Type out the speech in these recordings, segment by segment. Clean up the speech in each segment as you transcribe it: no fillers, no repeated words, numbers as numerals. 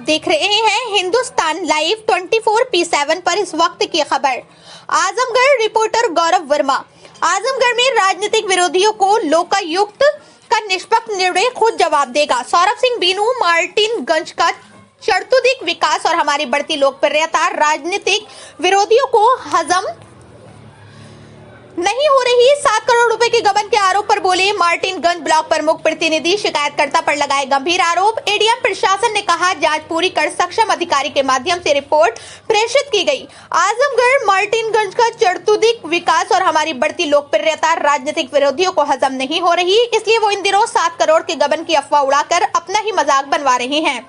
देख रहे हैं हिंदुस्तान लाइव 24/7 पर इस वक्त की खबर। आजमगढ़ रिपोर्टर गौरव वर्मा। आजमगढ़ में राजनीतिक विरोधियों को लोकायुक्त का निष्पक्ष निर्णय खुद जवाब देगा। सौरभ सिंह बीनू। मार्टिनगंज का चतुर्दिक विकास और हमारी बढ़ती लोकप्रियता राजनीतिक विरोधियों को हजम नहीं हो रही। 7 करोड़ रुपए के गबन के आरोप पर बोले मार्टिनगंज ब्लॉक प्रमुख प्रतिनिधि। शिकायतकर्ता पर लगाए गंभीर आरोप। एडीएम प्रशासन ने कहा जांच पूरी कर सक्षम अधिकारी के माध्यम से रिपोर्ट प्रेषित की गई। आजमगढ़ मार्टिनगंज का चतुर्दिक विकास और हमारी बढ़ती लोकप्रियता राजनीतिक विरोधियों को हजम नहीं हो रही, इसलिए वो इन दिनों 7 करोड़ के गबन की अफवाह उड़ाकर अपना ही मजाक बनवा रहे हैं।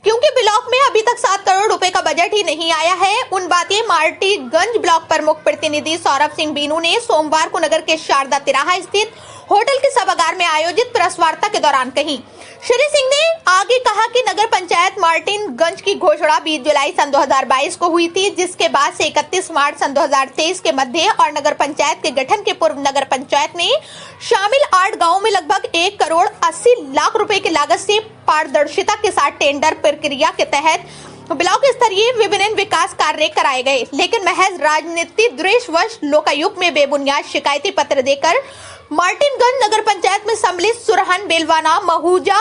क्योंकि ब्लॉक में अभी तक 7 करोड़ रुपए का बजट ही नहीं आया है। उन बातें मार्टिनगंज ब्लॉक प्रमुख प्रतिनिधि सौरभ सिंह बीनू ने सोमवार को नगर के शारदा तिराहा स्थित होटल के सभागार में आयोजित प्रेस वार्ता के दौरान कही। श्री सिंह ने आगे कहा कि नगर पंचायत मार्टिनगंज की घोषणा 20 जुलाई सन 2022 को हुई थी, जिसके बाद से 31 मार्च सन 2023 के मध्य और नगर पंचायत के गठन के पूर्व नगर पंचायत में शामिल 8 गांवों में लगभग 1 करोड़ 80 लाख रुपए की लागत से पारदर्शिता के साथ टेंडर प्रक्रिया के तहत ब्लॉक स्तरीय विभिन्न विकास कार्य कराए गए, लेकिन महज राजनीति द्वेषवश लोकायुक्त में बेबुनियाद शिकायती पत्र देकर मार्टिनगंज नगर पंचायत में सम्मिलित सुरहन, बेलवाना, महूजा,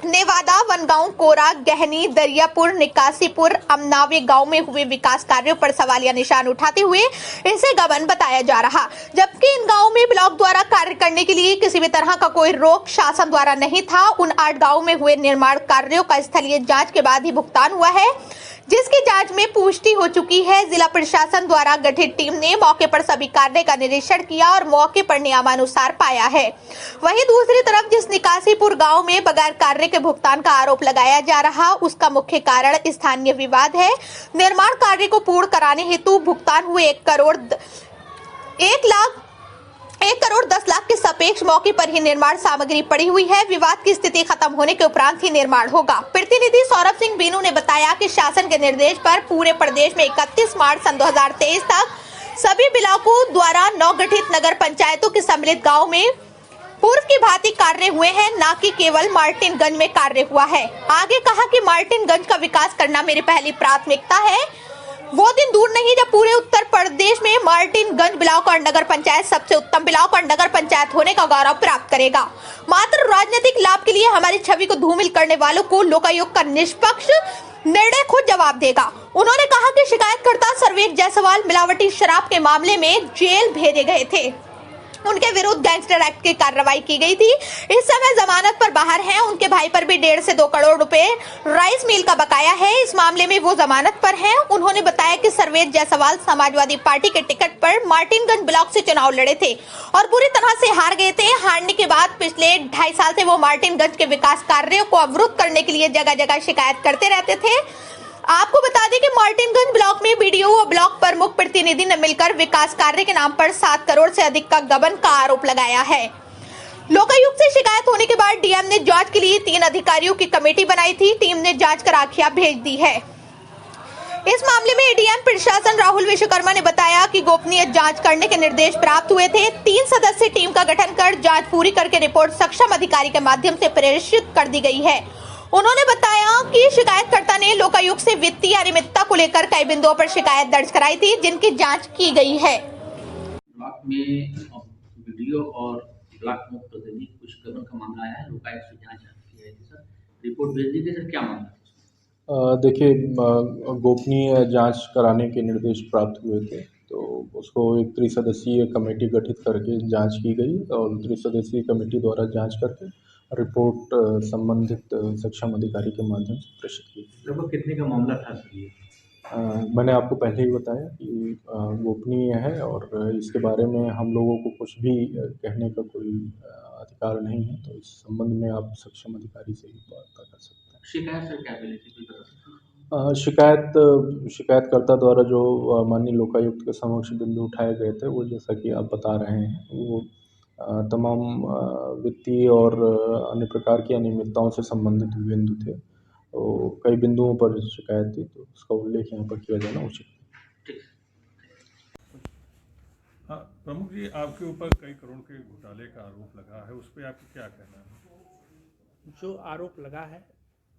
नेवादा, वनगांव, कोरा, गहनी, दरियापुर, निकासीपुर, अमनावे गांव में हुए विकास कार्यों पर सवालिया निशान उठाते हुए इसे गबन बताया जा रहा, जबकि इन गांवों में ब्लॉक द्वारा कार्य करने के लिए किसी भी तरह का कोई रोक शासन द्वारा नहीं था। उन 8 गांवों में हुए निर्माण कार्यों का स्थलीय जांच के बाद ही भुगतान हुआ है, जिसकी जांच में पुष्टि हो चुकी है। जिला प्रशासन द्वारा गठित टीम ने मौके पर सभी कार्य का निरीक्षण किया और मौके पर नियमानुसार पाया है। वहीं दूसरी तरफ जिस निकासीपुर गांव में बगैर कार्य के भुगतान का आरोप लगाया जा रहा, उसका मुख्य कारण स्थानीय विवाद है। निर्माण कार्य को पूर्ण कराने हेतु भुगतान हुए 1 करोड़ 10 लाख के सापेक्ष मौके पर ही निर्माण सामग्री पड़ी हुई है। विवाद की स्थिति खत्म होने के उपरांत ही निर्माण होगा। प्रतिनिधि सौरभ सिंह बीनू ने बताया कि शासन के निर्देश पर पूरे प्रदेश में 31 मार्च सन 2023 तक सभी ब्लॉकों द्वारा नवगठित नगर पंचायतों के सम्मिलित गाँव में पूर्व की भांति कार्य हुए हैं, न कि केवल मार्टिनगंज में कार्य हुआ है। आगे कहा कि मार्टिनगंज का विकास करना मेरी पहली प्राथमिकता है। वो दिन दूर नहीं जब पूरे उत्तर प्रदेश में मार्टिनगंज ब्लॉक और नगर पंचायत सबसे उत्तम ब्लॉक और नगर पंचायत होने का गौरव प्राप्त करेगा। मात्र राजनीतिक लाभ के लिए हमारी छवि को धूमिल करने वालों को लोकायुक्त का निष्पक्ष निर्णय खुद जवाब देगा। उन्होंने कहा कि शिकायतकर्ता सर्वेश जायसवाल मिलावटी शराब के मामले में जेल भेजे गए थे। उनके विरुद्ध गैंगस्टर एक्ट की कार्रवाई की गई थी। इस समय जमानत पर बाहर हैं। उनके भाई पर भी 1.5 से 2 करोड़ रुपए राइस मिल का बकाया है। इस मामले में वो जमानत पर हैं। उन्होंने बताया कि सर्वेश जायसवाल समाजवादी पार्टी के टिकट पर मार्टिनगंज ब्लॉक से चुनाव लड़े थे और बुरी तरह से हार गए थे। हारने के बाद पिछले 2.5 साल से वो मार्टिनगंज के विकास कार्यों को अवरुद्ध करने के लिए जगह जगह शिकायत करते रहते थे। आपको बता दें कि मार्टिनगंज ब्लॉक में बीडीओ और ब्लॉक प्रमुख प्रतिनिधि ने मिलकर विकास कार्य के नाम पर 7 करोड़ से अधिक का गबन का आरोप लगाया है। लोकायुक्त से शिकायत होने के बाद डीएम ने जांच के लिए 3 अधिकारियों की कमेटी बनाई थी। टीम ने जांच कर आखिया भेज दी है। इस मामले में एडीएम प्रशासन राहुल विश्वकर्मा ने बताया कि गोपनीय जांच करने के निर्देश प्राप्त हुए थे। 3 सदस्यीय टीम का गठन कर जांच पूरी करके रिपोर्ट सक्षम अधिकारी के माध्यम से प्रेषित कर दी गई है। उन्होंने बताया कि शिकायतकर्ता ने लोकायुक्त से वित्तीय अनियमितता को लेकर कई बिंदुओं पर शिकायत दर्ज कराई थी, जिनकी जांच की गई है। ब्लॉक में वीडियो और ब्लॉक प्रमुख प्रतिनिधि कुछ गबन का मामला आया है, लोकायुक्त से जांच की है सर, रिपोर्ट भेज दी गई सर, क्या मामला है? देखिए, गोपनीय जांच कराने के निर्देश प्राप्त हुए थे, तो उसको एक त्रिसदस्यीय कमेटी गठित करके जांच की गई और त्रिसदस्यीय कमेटी द्वारा जांच करके रिपोर्ट संबंधित सक्षम अधिकारी के माध्यम से प्रेषित की गई। लगभग कितने का मामला था सर ये? मैंने आपको पहले ही बताया कि गोपनीय है और इसके बारे में हम लोगों को कुछ भी कहने का कोई अधिकार नहीं है, तो इस संबंध में आप सक्षम अधिकारी से ही वार्ता कर सकते हैं। शिकायत सर क्या मिली थी? शिकायतकर्ता द्वारा जो माननीय लोकायुक्त के समक्ष बिंदु उठाए गए थे, वो जैसा कि आप बता रहे हैं, वो तमाम वित्तीय और अन्य प्रकार की अनियमितताओं से संबंधित बिंदु थे। तो कई बिंदुओं पर शिकायत थी, तो उसका उल्लेख यहाँ पर किया जाना उचित है। हाँ प्रमुख जी, आपके ऊपर कई करोड़ के घोटाले का आरोप लगा है, उस पर आपका क्या कहना है? जो आरोप लगा है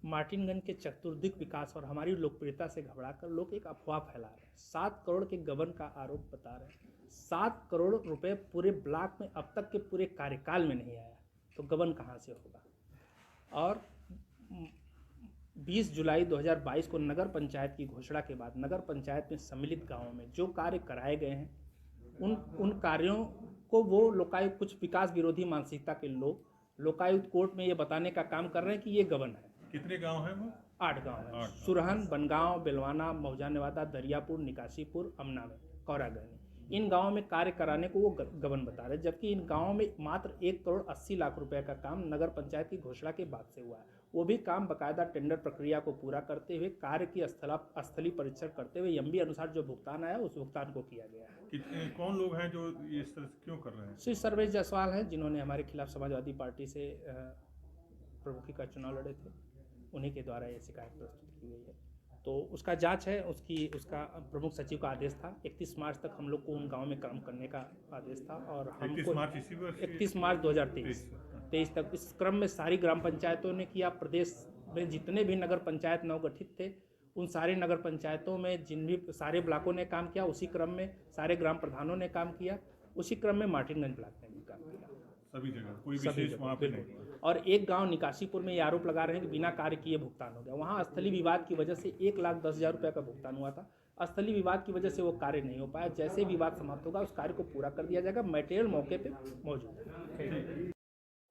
मार्टिनगंज के चतुर्दिक विकास और हमारी लोकप्रियता से घबराकर लोग एक अफवाह फैला रहे हैं। 7 करोड़ के गबन का आरोप बता रहे हैं। 7 करोड़ रुपए पूरे ब्लॉक में अब तक के पूरे कार्यकाल में नहीं आया, तो गबन कहाँ से होगा। और 20 जुलाई 2022 को नगर पंचायत की घोषणा के बाद नगर पंचायत में सम्मिलित गांवों में जो कार्य कराए गए हैं उन कार्यों को वो लोकायुक्त, कुछ विकास विरोधी मानसिकता के लोग लोकायुक्त कोर्ट में ये बताने का काम कर रहे हैं कि ये गबन है। कितने गांव हैं वो? 8 गांव हैं। सुरहन, बनगांव, बेलवाना, मौजा नेवादा, दरियापुर, निकासीपुर, अमना में कौरागढ़। इन गांवों में कार्य कराने को वो गबन बता रहे हैं, जबकि इन गांवों में मात्र 1 करोड़ 80 लाख रुपए का काम नगर पंचायत की घोषणा के बाद से हुआ है। वो भी काम बकायदा टेंडर प्रक्रिया को पूरा करते हुए, कार्य की स्थलीय परीक्षण करते हुए एमबी अनुसार जो भुगतान आया उस भुगतान को किया गया है। कौन लोग हैं जो ये इस तरह से क्यों कर रहे हैं? श्री सर्वेश जायसवाल हैं, जिन्होंने हमारे खिलाफ समाजवादी पार्टी से प्रमुखी का चुनाव लड़े थे। उन्हीं के द्वारा ये शिकायत प्रस्तुत की गई है, तो उसका जांच है। उसका प्रमुख सचिव का आदेश था। 31 मार्च तक हम लोग को उन गांव में काम करने का आदेश था और हमको 31 मार्च 2023 तक इस क्रम में सारी ग्राम पंचायतों ने किया। प्रदेश में जितने भी नगर पंचायत नवगठित थे उन सारे नगर पंचायतों में जिन भी सारे ब्लॉकों ने काम किया, उसी क्रम में सारे ग्राम प्रधानों ने काम किया, उसी क्रम में मार्टिनगंज ब्लॉक ने भी काम किया। सभी जगह कोई विशेष वहाँ पे नहीं। और एक गांव निकासीपुर में ये आरोप लगा रहे हैं कि बिना कार्य किए भुगतान हो गया। वहाँ स्थलीय विवाद की वजह से 1,10,000 रुपये का भुगतान हुआ था। स्थलीय विवाद की वजह से वो कार्य नहीं हो पाया। जैसे विवाद समाप्त होगा उस कार्य को पूरा कर दिया जाएगा। मटेरियल मौके पे मौजूद है।